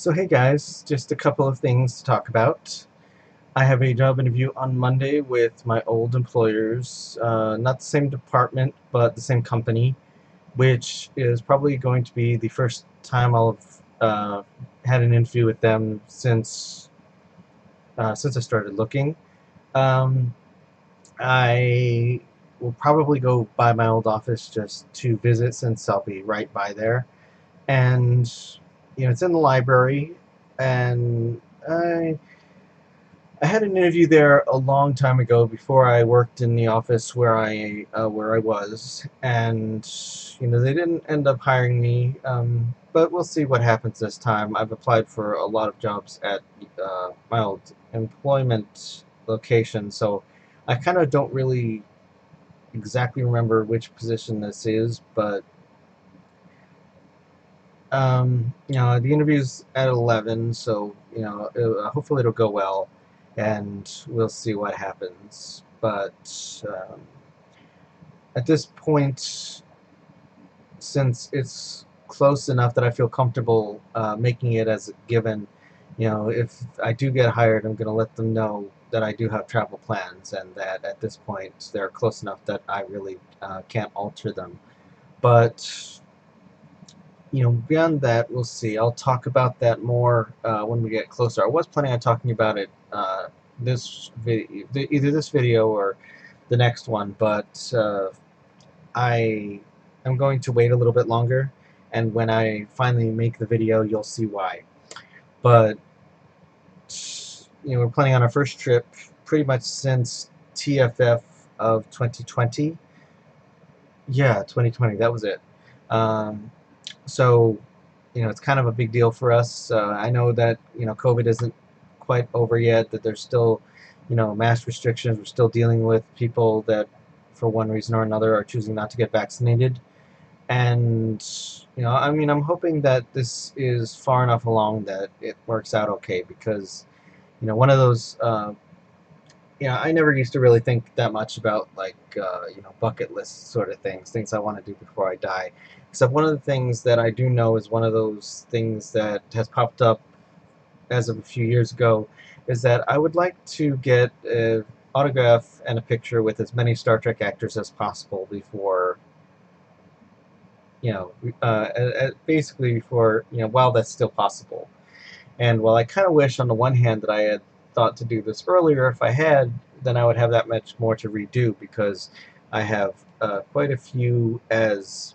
So hey guys, just a couple of things to talk about. I have a job interview on Monday with my old employers, not the same department, but the same company, which is probably going to be the first time I'll have had an interview with them since I started looking. Um, I will probably go by my old office just to visit since I'll be right by there. And it's in the library, and I had an interview there a long time ago before I worked in the office where I was, and they didn't end up hiring me. But we'll see what happens this time. I've applied for a lot of jobs at my old employment location, so I kind of don't really exactly remember which position this is, but the interview's at 11, so hopefully it'll go well, and we'll see what happens. But at this point, since it's close enough that I feel comfortable making it as a given, if I do get hired, I'm going to let them know that I do have travel plans, and that at this point they're close enough that I really can't alter them. But beyond that, we'll see. I'll talk about that more when we get closer. I was planning on talking about it either this video or the next one, but I am going to wait a little bit longer, and when I finally make the video, you'll see why. But we're planning on our first trip pretty much since TFF of 2020. Yeah, 2020. That was it. Um, So, it's kind of a big deal for us. I know that, COVID isn't quite over yet, that there's still, mass restrictions. We're still dealing with people that, for one reason or another, are choosing not to get vaccinated. And, I'm hoping that this is far enough along that it works out okay because, one of those I never used to really think that much about like bucket list sort of things I want to do before I die. Except one of the things that I do know is one of those things that has popped up as of a few years ago is that I would like to get an autograph and a picture with as many Star Trek actors as possible before basically before while that's still possible. And while I kind of wish, on the one hand, that I had thought to do this earlier, if I had, then I would have that much more to redo because I have quite a few as.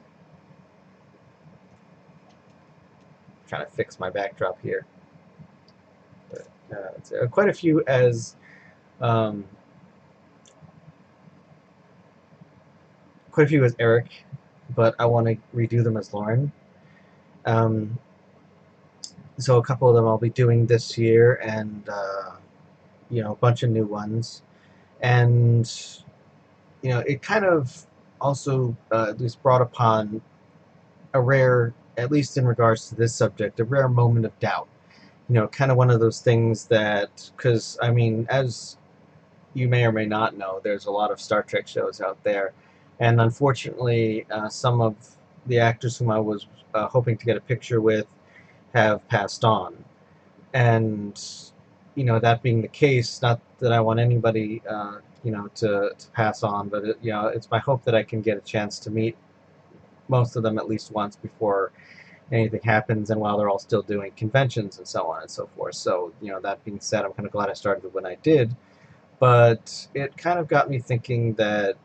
Trying to fix my backdrop here. But, quite a few as. Um, quite a few as Eric, but I want to redo them as Lauren. Um, so a couple of them I'll be doing this year, and a bunch of new ones. And it kind of also at least brought upon a rare, at least in regards to this subject, a rare moment of doubt. Kind of one of those things that, because I mean, as you may or may not know, there's a lot of Star Trek shows out there, and unfortunately, some of the actors whom I was hoping to get a picture with have passed on. And that being the case, not that I want anybody to pass on, but it's my hope that I can get a chance to meet most of them at least once before anything happens, and while they're all still doing conventions and so on and so forth. So that being said, I'm kind of glad I started when I did, but it kind of got me thinking that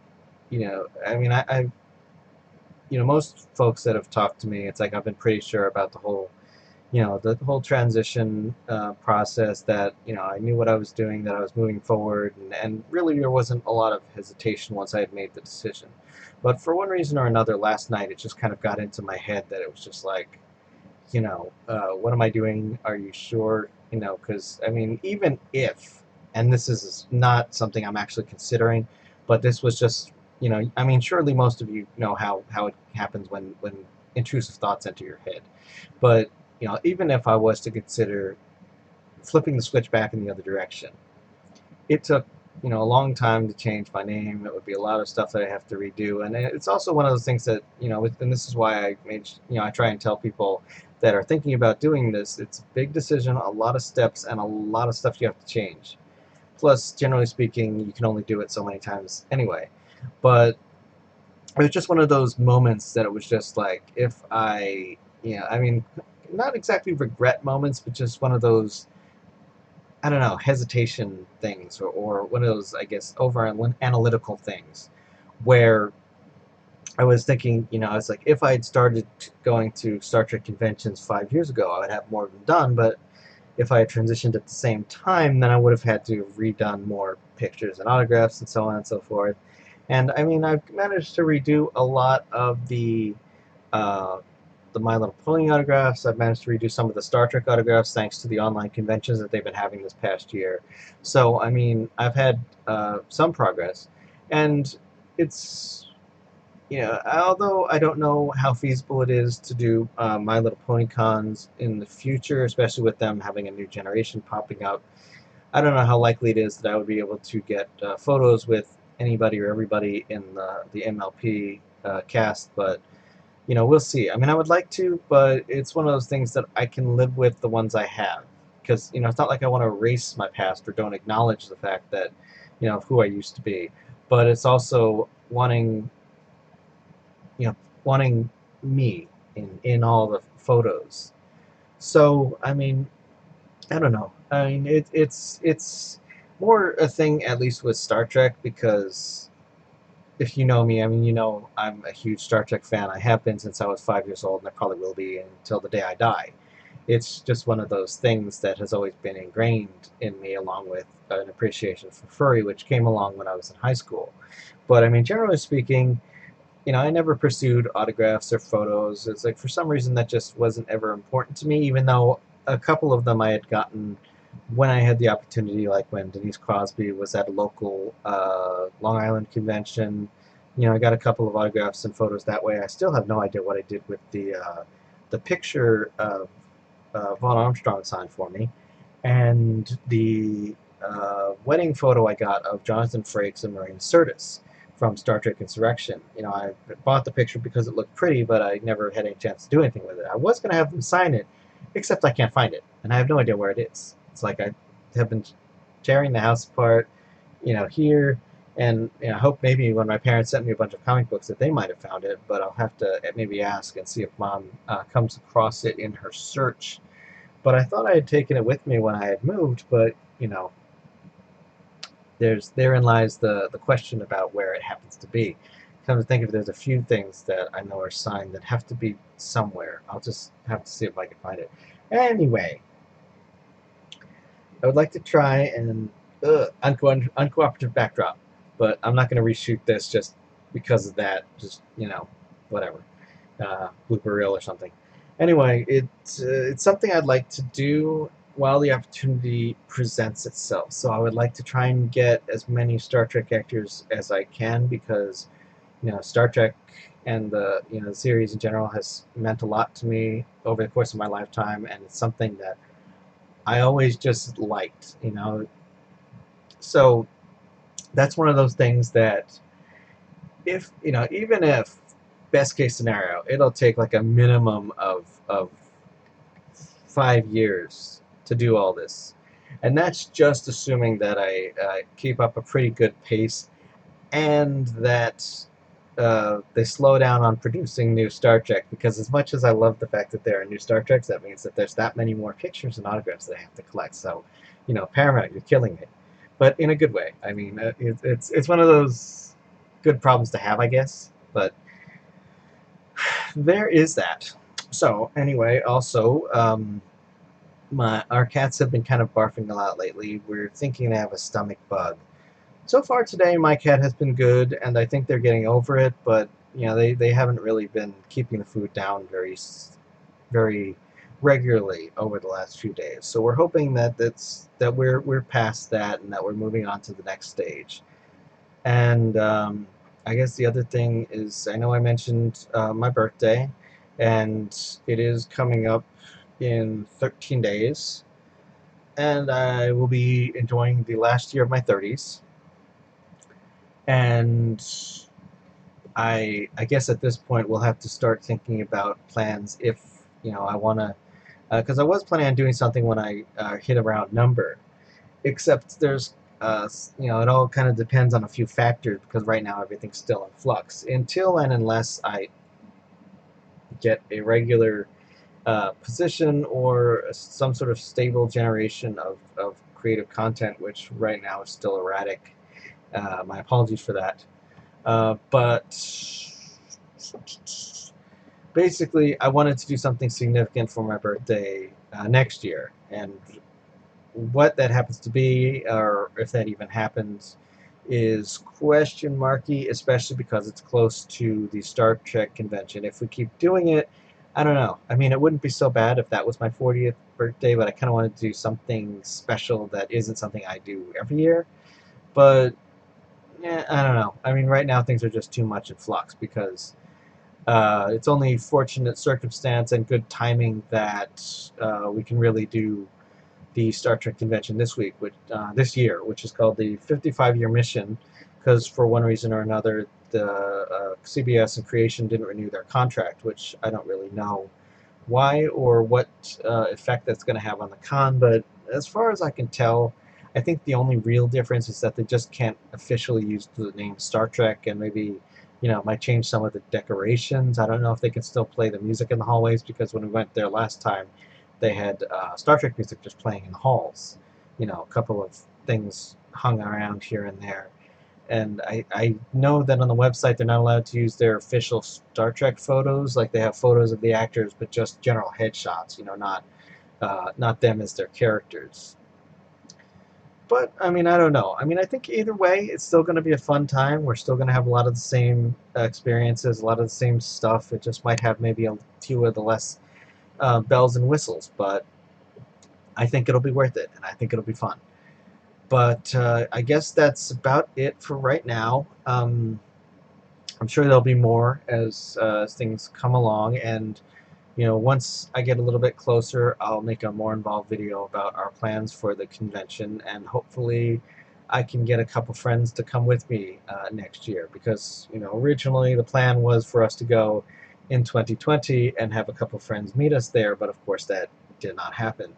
I mean I most folks that have talked to me, it's like I've been pretty sure about the whole transition process, that I knew what I was doing, that I was moving forward, and really there wasn't a lot of hesitation once I had made the decision. But for one reason or another, last night it just kind of got into my head that it was just like, what am I doing? Are you sure? Because I mean, even if, and this is not something I'm actually considering, but this was just, I mean, surely most of you know how it happens when intrusive thoughts enter your head. But even if I was to consider flipping the switch back in the other direction, it took a long time to change my name. It would be a lot of stuff that I have to redo, and it's also one of those things that and this is why I try and tell people that are thinking about doing this. It's a big decision, a lot of steps, and a lot of stuff you have to change. Plus, generally speaking, you can only do it so many times anyway. But it was just one of those moments that it was just like, if I, I mean, not exactly regret moments, but just one of those, I don't know, hesitation things, or one of those, I guess, over analytical things, where I was thinking, I was like, if I had started going to Star Trek conventions 5 years ago, I would have more of them done, but if I had transitioned at the same time, then I would have had to have redone more pictures and autographs and so on and so forth. And I mean, I've managed to redo a lot of uh, the My Little Pony autographs. I've managed to redo some of the Star Trek autographs thanks to the online conventions that they've been having this past year. So, I mean, I've had some progress. And it's, although I don't know how feasible it is to do My Little Pony cons in the future, especially with them having a new generation popping up, I don't know how likely it is that I would be able to get photos with anybody or everybody in the MLP cast, but we'll see. I mean, I would like to, but it's one of those things that I can live with the ones I have, because it's not like I want to erase my past or don't acknowledge the fact that of who I used to be, but it's also you know wanting me in all the photos. So I mean, I don't know. I mean, it's more a thing, at least with Star Trek, because if you know me, I mean, I'm a huge Star Trek fan. I have been since I was 5 years old, and I probably will be until the day I die. It's just one of those things that has always been ingrained in me, along with an appreciation for furry, which came along when I was in high school. But I mean, generally speaking, I never pursued autographs or photos. It's like, for some reason, that just wasn't ever important to me, even though a couple of them I had gotten when I had the opportunity, like when Denise Crosby was at a local Long Island convention. I got a couple of autographs and photos that way. I still have no idea what I did with the picture of Vaughn Armstrong signed for me, and the wedding photo I got of Jonathan Frakes and Maureen Curtis from Star Trek Insurrection. I bought the picture because it looked pretty, but I never had any chance to do anything with it. I was going to have them sign it, except I can't find it, and I have no idea where it is. It's like I have been tearing the house apart, here, and I hope maybe when my parents sent me a bunch of comic books that they might have found it, but I'll have to maybe ask and see if Mom comes across it in her search. But I thought I had taken it with me when I had moved, but therein lies the question about where it happens to be. Come to think of it, there's a few things that I know are signed that have to be somewhere. I'll just have to see if I can find it. Anyway, I would like to try and uncooperative backdrop, but I'm not going to reshoot this just because of that. Just whatever, blooper reel or something. Anyway, it's something I'd like to do while the opportunity presents itself. So I would like to try and get as many Star Trek actors as I can, because Star Trek and the series in general has meant a lot to me over the course of my lifetime, and it's something that I always just liked. So that's one of those things that, if even if best case scenario, it'll take like a minimum of 5 years to do all this, and that's just assuming that I keep up a pretty good pace, and that they slow down on producing new Star Trek, because as much as I love the fact that there are new Star Treks, that means that there's that many more pictures and autographs that I have to collect. So, Paramount, you're killing me, but in a good way. I mean, it's one of those good problems to have, I guess. But there is that. So anyway, also, our cats have been kind of barfing a lot lately. We're thinking they have a stomach bug. So far today, my cat has been good, and I think they're getting over it. But they haven't really been keeping the food down very regularly over the last few days. So we're hoping that we're past that, and that we're moving on to the next stage. And I guess the other thing is, I know I mentioned my birthday, and it is coming up in 13 days, and I will be enjoying the last year of my 30s. And I guess at this point we'll have to start thinking about plans if I want to, because I was planning on doing something when I hit a round number, except there's it all kind of depends on a few factors because right now everything's still in flux until and unless I get a regular position or some sort of stable generation of creative content, which right now is still erratic. My apologies for that. But basically, I wanted to do something significant for my birthday next year. And what that happens to be, or if that even happens, is question marky, especially because it's close to the Star Trek convention. If we keep doing it, I don't know. I mean, it wouldn't be so bad if that was my 40th birthday, but I kind of wanted to do something special that isn't something I do every year. But yeah, I don't know. I mean, right now things are just too much in flux because it's only fortunate circumstance and good timing that we can really do the Star Trek convention this year, which is called the 55-year mission, because for one reason or another, the CBS and Creation didn't renew their contract, which I don't really know why or what effect that's going to have on the con. But as far as I can tell, I think the only real difference is that they just can't officially use the name Star Trek, and maybe might change some of the decorations. I don't know if they can still play the music in the hallways, because when we went there last time, they had Star Trek music just playing in the halls. A couple of things hung around here and there. And I know that on the website they're not allowed to use their official Star Trek photos, like they have photos of the actors, but just general headshots, not them as their characters. But, I mean, I don't know. I mean, I think either way, it's still going to be a fun time. We're still going to have a lot of the same experiences, a lot of the same stuff. It just might have maybe a few of the less bells and whistles, but I think it'll be worth it, and I think it'll be fun. But I guess that's about it for right now. I'm sure there'll be more as things come along, and once I get a little bit closer, I'll make a more involved video about our plans for the convention, and hopefully I can get a couple friends to come with me next year, because originally the plan was for us to go in 2020 and have a couple friends meet us there, but of course that did not happen.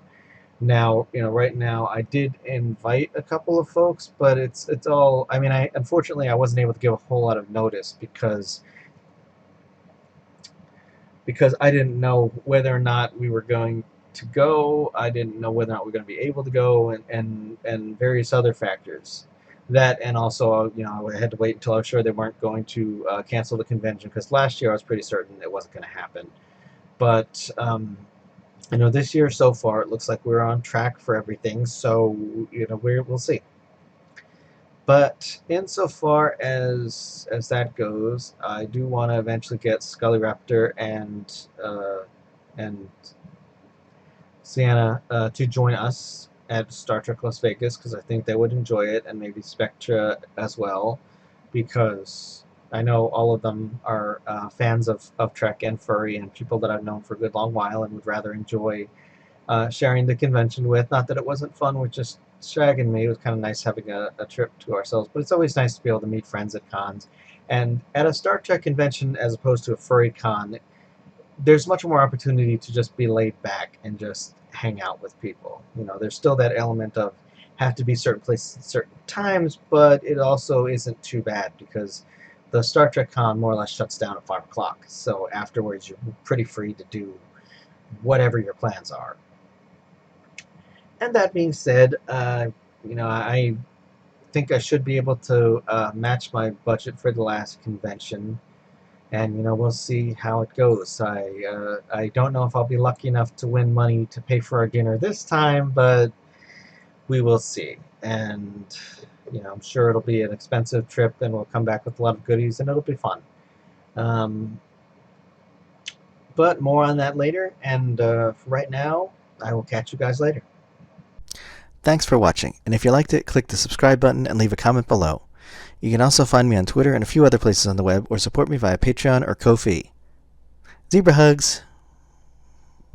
Now, right now I did invite a couple of folks, but it's all, I mean, unfortunately I wasn't able to give a whole lot of notice because I didn't know whether or not we were going to go. I didn't know whether or not we were going to be able to go, and various other factors. That, and also, I had to wait until I was sure they weren't going to cancel the convention, because last year I was pretty certain it wasn't going to happen. But this year so far it looks like we're on track for everything, so we'll see. But insofar as that goes, I do want to eventually get Scully Raptor and Sienna to join us at Star Trek Las Vegas, because I think they would enjoy it, and maybe Spectra as well, because I know all of them are fans of Trek and furry, and people that I've known for a good long while, and would rather enjoy sharing the convention with. Not that it wasn't fun with just Shag and me. It was kind of nice having a trip to ourselves, but it's always nice to be able to meet friends at cons. And at a Star Trek convention, as opposed to a furry con, there's much more opportunity to just be laid back and just hang out with people. There's still that element of have to be certain places at certain times, but it also isn't too bad, because the Star Trek con more or less shuts down at 5 o'clock. So afterwards, you're pretty free to do whatever your plans are. And that being said, I think I should be able to match my budget for the last convention, and we'll see how it goes. I don't know if I'll be lucky enough to win money to pay for our dinner this time, but we will see. And I'm sure it'll be an expensive trip, and we'll come back with a lot of goodies, and it'll be fun. But more on that later, and for right now, I will catch you guys later. Thanks for watching, and if you liked it, click the subscribe button and leave a comment below. You can also find me on Twitter and a few other places on the web, or support me via Patreon or Ko-fi. Zebra hugs!